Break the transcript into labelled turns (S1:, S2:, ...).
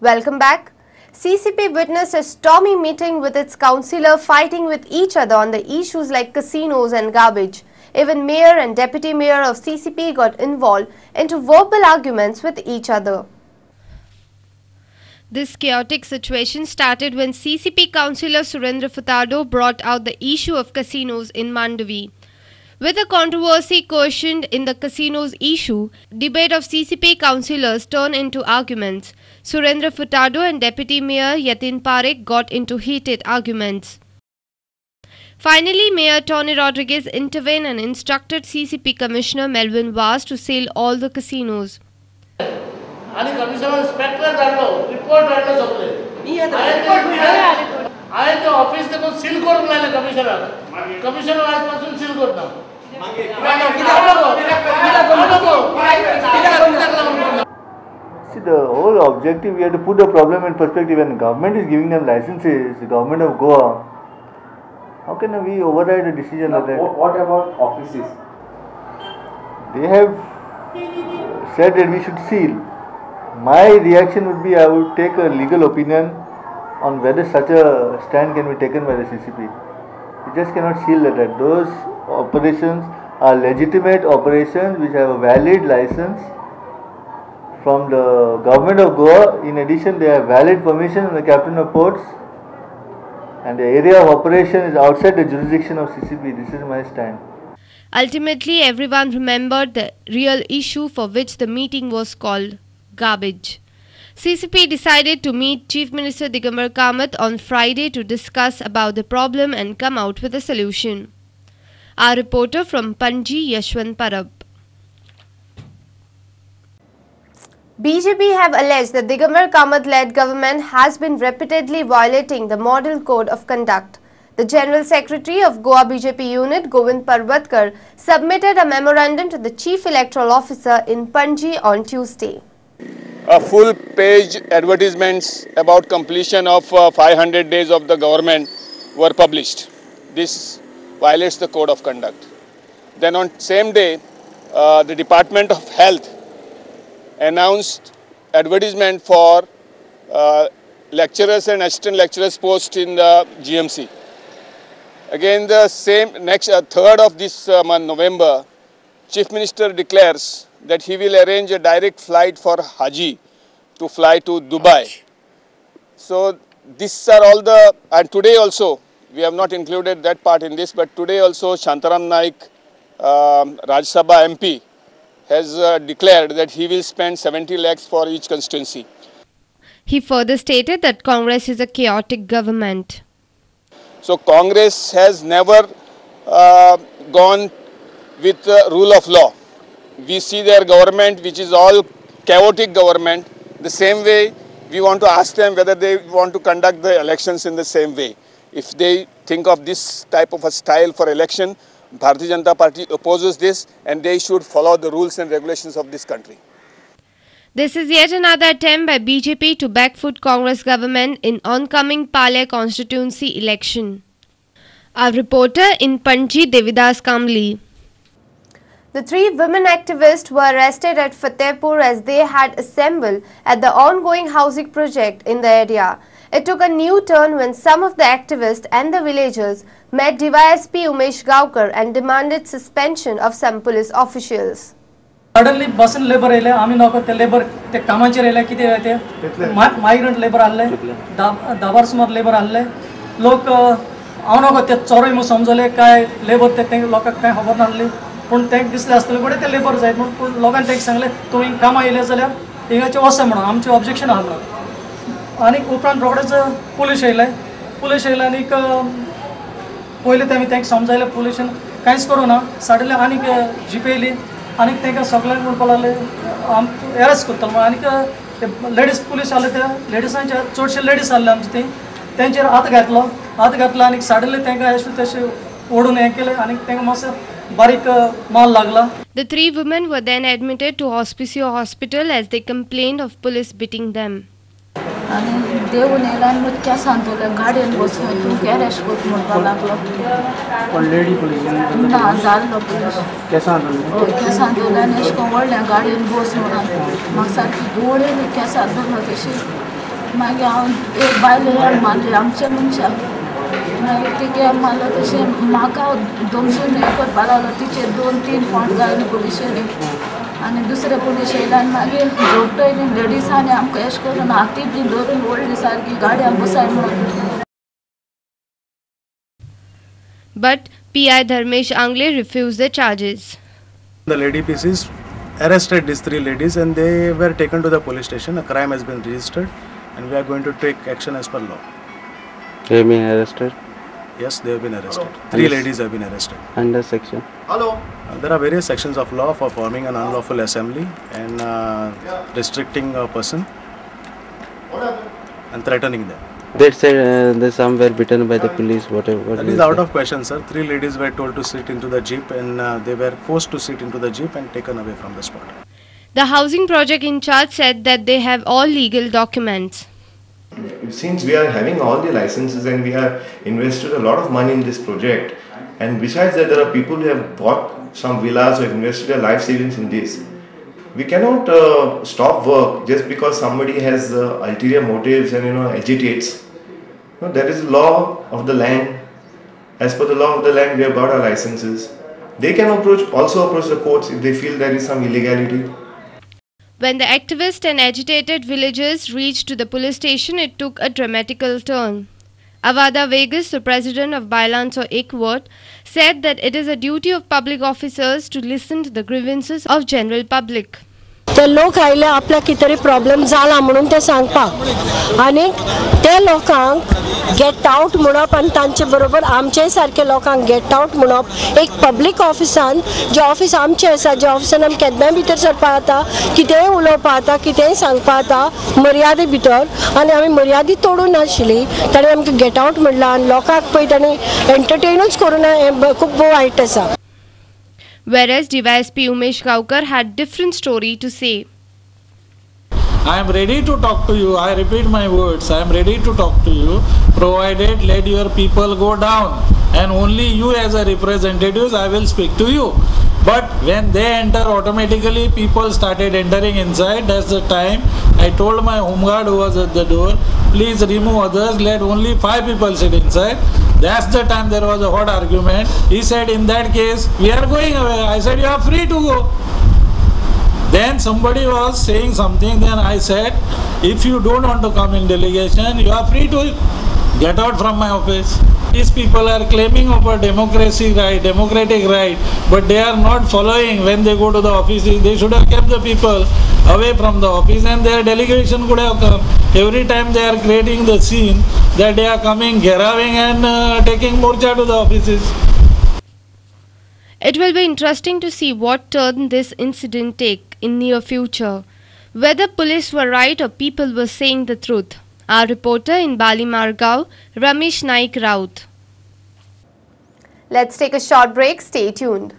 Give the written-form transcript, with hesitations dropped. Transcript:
S1: Welcome back. CCP witnessed a stormy meeting with its councillor fighting with each other on the issues like casinos and garbage. Even mayor and deputy mayor of CCP got involved into verbal arguments with each other. This chaotic situation started when CCP councillor Surendra Furtado brought out the issue of casinos in Mandavi. With the controversy questioned in the casinos issue, debate of CCP councillors turned into arguments. Surendra Furtado and Deputy Mayor Yatin Parekh got into heated arguments. Finally, Mayor Tony Rodriguez intervened and instructed CCP Commissioner Melvin Vaz to seal all the casinos.
S2: आणि commissioner Spectre धाडलो report धाडलो सगळे हांवें ते office देखून seal करून लायले commissioner आज पासून सील करता
S3: See, the whole objective, we have to put the problem in perspective. When the government is giving them licenses, the government of Goa, how can we override a decision like that?
S4: What about offices?
S3: They have said that we should seal. My reaction would be, I would take a legal opinion on whether such a stand can be taken by the CCP. We just cannot seal that. Those operations are legitimate operations which have a valid license from the government of Goa. In addition, they have valid permission from the captain of ports, and the area of operation is outside the jurisdiction of CCP. This is my stand.
S1: Ultimately, everyone remembered the real issue for which the meeting was called: garbage. CCP decided to meet Chief Minister Digambar Kamath on Friday to discuss about the problem and come out with a solution. Our reporter from Panji, Yashwant Parab. BJP have alleged that Digambar Kamath-led government has been repeatedly violating the Model Code of Conduct. The General Secretary of Goa BJP unit, Govind Parbatkar, submitted a memorandum to the Chief Electoral Officer in Panji on Tuesday.
S5: A full-page advertisements about completion of 500 days of the government were published. This violates the Code of Conduct. Then on same day, the Department of Health announced advertisement for lecturers and assistant lecturers post in the GMC. Again, the same next 3rd of this month, November, Chief Minister declares that he will arrange a direct flight for Haji to fly to Dubai. So these are all the, and today also, we have not included that part in this, but today also Shantaram Naik, Rajya Sabha MP, has declared that he will spend 70 lakhs for each constituency.
S1: He further stated that Congress is a chaotic government.
S5: So Congress has never gone with the rule of law. We see their government, which is all chaotic government. The same way, we want to ask them whether they want to conduct the elections in the same way. If they think of this type of a style for election, Bharatiya Janata Party opposes this, and they should follow the rules and regulations of this country.
S1: This is yet another attempt by BJP to backfoot Congress government in oncoming Palya constituency election. Our reporter in Panji, Devidas Kamli. The 3 women activists were arrested at Fatehpur as they had assembled at the ongoing housing project in the area. It took a new turn when some of the activists and the villagers met DYSP Umesh Gaukar and demanded suspension of some police officials.
S6: Suddenly, bus and labor आले, आम्ही नौकर ते labor ते कामाचे राहिले किती राहते, migrant labor आले, दाबार समोर labor आले, लोक आवनोक ते चोरई मग समजले काय labor ते लोकांक काय खबर नासली, पण ते दिसले असतले पण ते labor जायत म्हणून लोकांनी ते सांगले तुम्ही कामा येले जाल्यार हिंगाचे वसा म्हणून आमचे ऑब्जेक्शन आहा म्हणून आणि उपरांत रोखडेच पुलीस येयले आणि पहिले ते आमी तांकां समजायले पुलिसान कांयच करूना सडनली आनीक जीप येयली आनीक तांकां सगळ्यांक म्हणपाक लागले एरेस्ट करतलो म्हणून आनीक ते लेडीज पुलीस आले ते लेडीजांचे चडशे लेडीज आसले आमचे थंय तेंचेर हात घातलो आनीक सडनली तांकां अशें तशें ओडून हें केलें आनीक तांकां मातसो बारीक माल लागला.
S1: The 3 women were then admitted to Hospicio Hospital as they complained of police beating them.
S7: आणि देऊन येला आणि मग क्या सांगतोले गाडीन बसून तू गॅरेज कोत म्हणपा लागलो
S6: पण लेडी पुलिस
S7: ना जाल्लो पुलिस
S6: क्या सांगतोले
S7: आणि अशें करून व्हडल्या गाडयेन बस म्हणून म्हाका सारकी दोड येयली केंसां धरलो तशी मागीर हांव एक बायल हेड मारली आमच्या मनशाक मागीर तिगे मारलो तशें म्हाका दमसून हें करपा लागलो तिचेर 2-3 फावट घायले पुलिशेनी आनी दुसरे पुलीस येयले आनी मागीर जोडटोयनी लेडीजांनी आमकां अशें करून हाती बी धरून व्हडली सारकी गाडयान बसाय म्हणून.
S1: But PI Dharmesh Angle refused the charges.
S4: The lady PCs arrested these 3 ladies and they were taken to the police station. A crime has been registered and we are going to take action as per law.
S8: They have been arrested?
S4: Yes, they have been arrested. 3 ladies have been arrested.
S8: Under section?
S4: There are various sections of law for forming an unlawful assembly and restricting a person and threatening them.
S8: They said they some were beaten by the police, whatever.
S4: That is out of question, sir. 3 ladies were told to sit into the jeep and they were forced to sit into the jeep and taken away from the spot.
S1: The housing project in charge said that they have all legal documents.
S9: Since we are having all the licenses and we have invested a lot of money in this project, and besides that there are people who have bought some villas or invested their life savings in this, we cannot stop work just because somebody has ulterior motives and agitates. No, there is law of the land. As per the law of the land, we have got our licenses. They can also approach the courts if they feel there is some illegality.
S1: When the activist and agitated villagers reached to the police station, it took a dramatical turn. Avada Vegas, the president of Bailanso Ekward, said that it is a duty of public officers to listen to the grievances of general public.
S10: ते लोक आयले आपल्याक कितें तरी problem जाला म्हणून ते सांगपाक आनी ते लोकांक गेट आउट म्हणप आनी तांचे बरोबर आमचे सारके लोकांक गेट आउट म्हणप एक पब्लीक ऑफिसान जे ऑफिस आमचें आसा जे ऑफिसान आमी केन्नाय भितर सरपा जाता कितेंय उलोवपा जाता कितेंय सांगपा जाता मर्यादे भितर आनी आमी मर्यादी तोडून नाशिल्ली ताणें आमकां गेट आउट म्हणलां आनी लोकांक पळय ताणें एंटरटेनूच करूं ना हें खूब वायट आसा.
S1: Whereas DYSP Umesh Gaukar had different story to say.
S11: I am ready to talk to you. I repeat my words. I am ready to talk to you, provided let your people go down, and only you as a representatives I will speak to you. But when they enter, automatically people started entering inside. That's the time I told my homeguard who was at the door, please remove others, let only 5 people sit inside. That's the time there was a hot argument. He said, in that case, we are going away. I said, you are free to go. Then somebody was saying something, then I said, if you don't want to come in delegation, you are free to get out from my office. These people are claiming of a democratic right, but they are not following when they go to the offices. They should have kept the people away from the office and their delegation could have come. Every time they are creating the scene that they are coming, gheraving and taking morcha to the offices.
S1: It will be interesting to see what turn this incident take in near future. Whether police were right or people were saying the truth. Our reporter in Bali Margao, Ramesh Naik Raut.
S12: Let's take a short break. Stay tuned.